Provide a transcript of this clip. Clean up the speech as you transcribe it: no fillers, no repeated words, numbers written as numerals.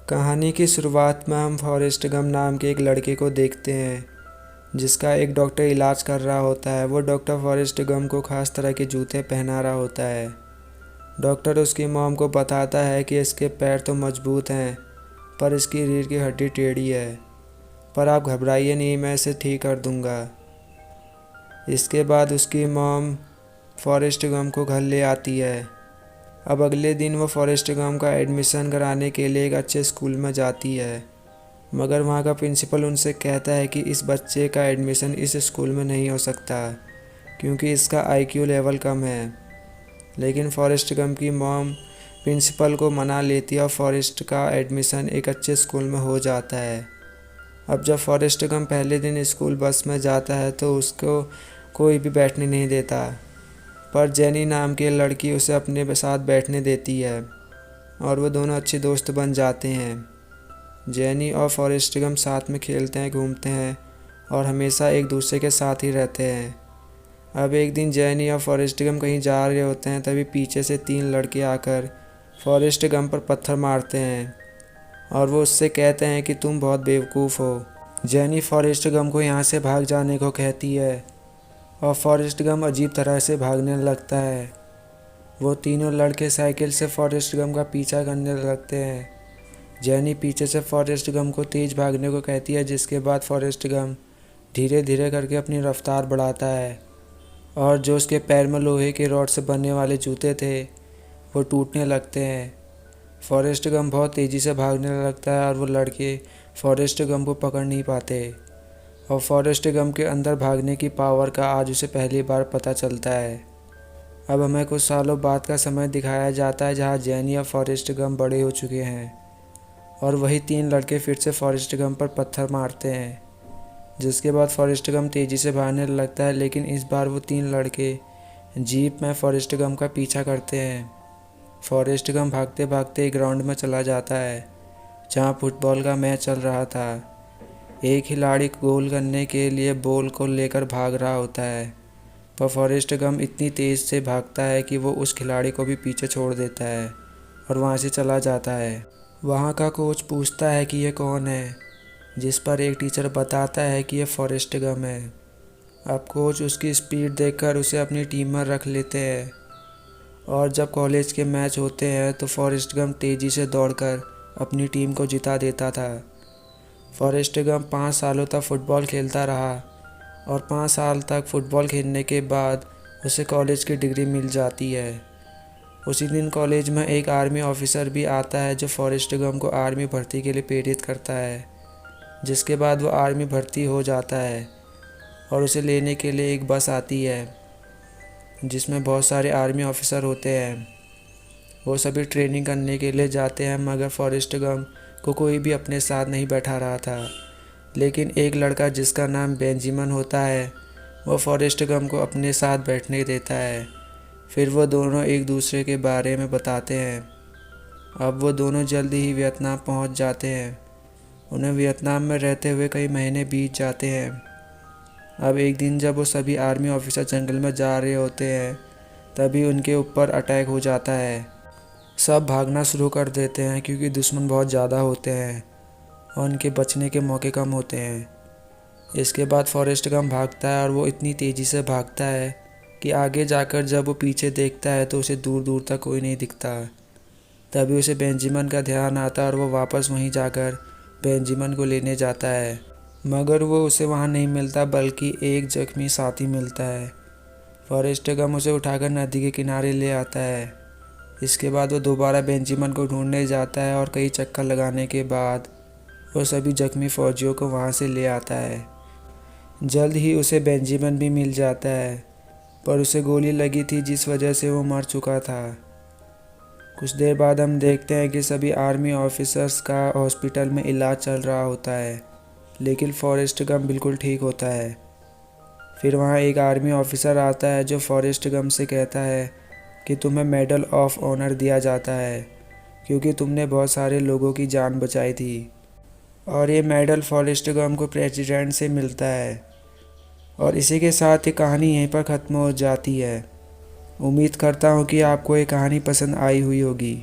कहानी की शुरुआत में हम फॉरेस्ट गम नाम के एक लड़के को देखते हैं जिसका एक डॉक्टर इलाज कर रहा होता है। वो डॉक्टर फॉरेस्ट गम को खास तरह के जूते पहना रहा होता है। डॉक्टर उसकी मॉम को बताता है कि इसके पैर तो मजबूत हैं पर इसकी रीढ़ की हड्डी टेढ़ी है, पर आप घबराइए नहीं, मैं इसे ठीक कर दूंगा। इसके बाद उसकी मॉम फॉरेस्ट गम को घर ले आती है। अब अगले दिन वो फॉरेस्ट गम का एडमिशन कराने के लिए एक अच्छे स्कूल में जाती है, मगर वहाँ का प्रिंसिपल उनसे कहता है कि इस बच्चे का एडमिशन इस स्कूल में नहीं हो सकता क्योंकि इसका आईक्यू लेवल कम है। लेकिन फॉरेस्ट गम की मॉम प्रिंसिपल को मना लेती है और फॉरेस्ट का एडमिशन एक अच्छे स्कूल में हो जाता है। अब जब फॉरेस्ट गम पहले दिन स्कूल बस में जाता है तो उसको कोई भी बैठने नहीं देता, पर जेनी नाम की लड़की उसे अपने साथ बैठने देती है और वो दोनों अच्छे दोस्त बन जाते हैं। जेनी और फॉरेस्ट गम साथ में खेलते हैं, घूमते हैं और हमेशा एक दूसरे के साथ ही रहते हैं। अब एक दिन जेनी और फॉरेस्ट गम कहीं जा रहे होते हैं, तभी पीछे से 3 लड़के आकर फॉरेस्ट गम पर पत्थर मारते हैं और वो उससे कहते हैं कि तुम बहुत बेवकूफ़ हो। जेनी फॉरेस्ट गम को यहाँ से भाग जाने को कहती है और फॉरेस्ट गम अजीब तरह से भागने लगता है। वो तीनों लड़के साइकिल से फॉरेस्ट गम का पीछा करने लगते हैं। जेनी पीछे से फॉरेस्ट गम को तेज़ भागने को कहती है, जिसके बाद फॉरेस्ट गम धीरे धीरे करके अपनी रफ्तार बढ़ाता है और जो उसके पैर में लोहे के रॉड से बनने वाले जूते थे वो टूटने लगते हैं। फॉरेस्ट गम बहुत तेज़ी से भागने लगता है और वो लड़के फॉरेस्ट गम को पकड़ नहीं पाते और फॉरेस्ट गम के अंदर भागने की पावर का आज उसे पहली बार पता चलता है। अब हमें कुछ सालों बाद का समय दिखाया जाता है जहां जेनी और फॉरेस्ट गम बड़े हो चुके हैं और वही 3 लड़के फिर से फॉरेस्ट गम पर पत्थर मारते हैं, जिसके बाद फॉरेस्ट गम तेज़ी से भागने लगता है। लेकिन इस बार वो 3 लड़के जीप में फॉरेस्ट गम का पीछा करते हैं। फॉरेस्ट गम भागते भागते एक ग्राउंड में चला जाता है जहाँ फुटबॉल का मैच चल रहा था। एक खिलाड़ी गोल करने के लिए बॉल को लेकर भाग रहा होता है, पर फॉरेस्ट गम इतनी तेज़ से भागता है कि वो उस खिलाड़ी को भी पीछे छोड़ देता है और वहाँ से चला जाता है। वहाँ का कोच पूछता है कि ये कौन है, जिस पर एक टीचर बताता है कि ये फॉरेस्ट गम है। अब कोच उसकी स्पीड देखकर उसे अपनी टीम में रख लेते हैं और जब कॉलेज के मैच होते हैं तो फॉरेस्ट गम तेज़ी से दौड़कर अपनी टीम को जिता देता था। फॉरेस्ट गम 5 सालों तक फ़ुटबॉल खेलता रहा और 5 साल तक फ़ुटबॉल खेलने के बाद उसे कॉलेज की डिग्री मिल जाती है। उसी दिन कॉलेज में एक आर्मी ऑफिसर भी आता है जो फॉरेस्ट गम को आर्मी भर्ती के लिए प्रेरित करता है, जिसके बाद वो आर्मी भर्ती हो जाता है और उसे लेने के लिए एक बस आती है जिसमें बहुत सारे आर्मी ऑफिसर होते हैं। वो सभी ट्रेनिंग करने के लिए जाते हैं, मगर फॉरेस्ट गम को कोई भी अपने साथ नहीं बैठा रहा था। लेकिन एक लड़का जिसका नाम बेंजामिन होता है वो फॉरेस्ट गम को अपने साथ बैठने देता है। फिर वो दोनों एक दूसरे के बारे में बताते हैं। अब वो दोनों जल्दी ही वियतनाम पहुंच जाते हैं। उन्हें वियतनाम में रहते हुए कई महीने बीत जाते हैं। अब एक दिन जब वो सभी आर्मी ऑफिसर जंगल में जा रहे होते हैं तभी उनके ऊपर अटैक हो जाता है। सब भागना शुरू कर देते हैं क्योंकि दुश्मन बहुत ज़्यादा होते हैं और उनके बचने के मौके कम होते हैं। इसके बाद फॉरेस्ट गम भागता है और वो इतनी तेज़ी से भागता है कि आगे जाकर जब वो पीछे देखता है तो उसे दूर दूर तक कोई नहीं दिखता। तभी उसे बेंजामिन का ध्यान आता है और वो वापस वहीं जाकर बेंजामिन को लेने जाता है, मगर वो उसे वहाँ नहीं मिलता बल्कि एक जख्मी साथी मिलता है। फॉरेस्ट गम उसे उठाकर नदी के किनारे ले आता है। इसके बाद वो दोबारा बेंजामिन को ढूंढने जाता है और कई चक्कर लगाने के बाद वो सभी जख्मी फौजियों को वहाँ से ले आता है। जल्द ही उसे बेंजामिन भी मिल जाता है, पर उसे गोली लगी थी जिस वजह से वो मर चुका था। कुछ देर बाद हम देखते हैं कि सभी आर्मी ऑफिसर्स का हॉस्पिटल में इलाज चल रहा होता है, लेकिन फॉरेस्ट गम बिल्कुल ठीक होता है। फिर वहाँ एक आर्मी ऑफिसर आता है जो फॉरेस्ट गम से कहता है कि तुम्हें मेडल ऑफ ऑनर दिया जाता है क्योंकि तुमने बहुत सारे लोगों की जान बचाई थी। और ये मेडल फॉरेस्ट गम को प्रेसिडेंट से मिलता है। और इसी के साथ ये कहानी यहीं पर ख़त्म हो जाती है। उम्मीद करता हूँ कि आपको ये कहानी पसंद आई हुई होगी।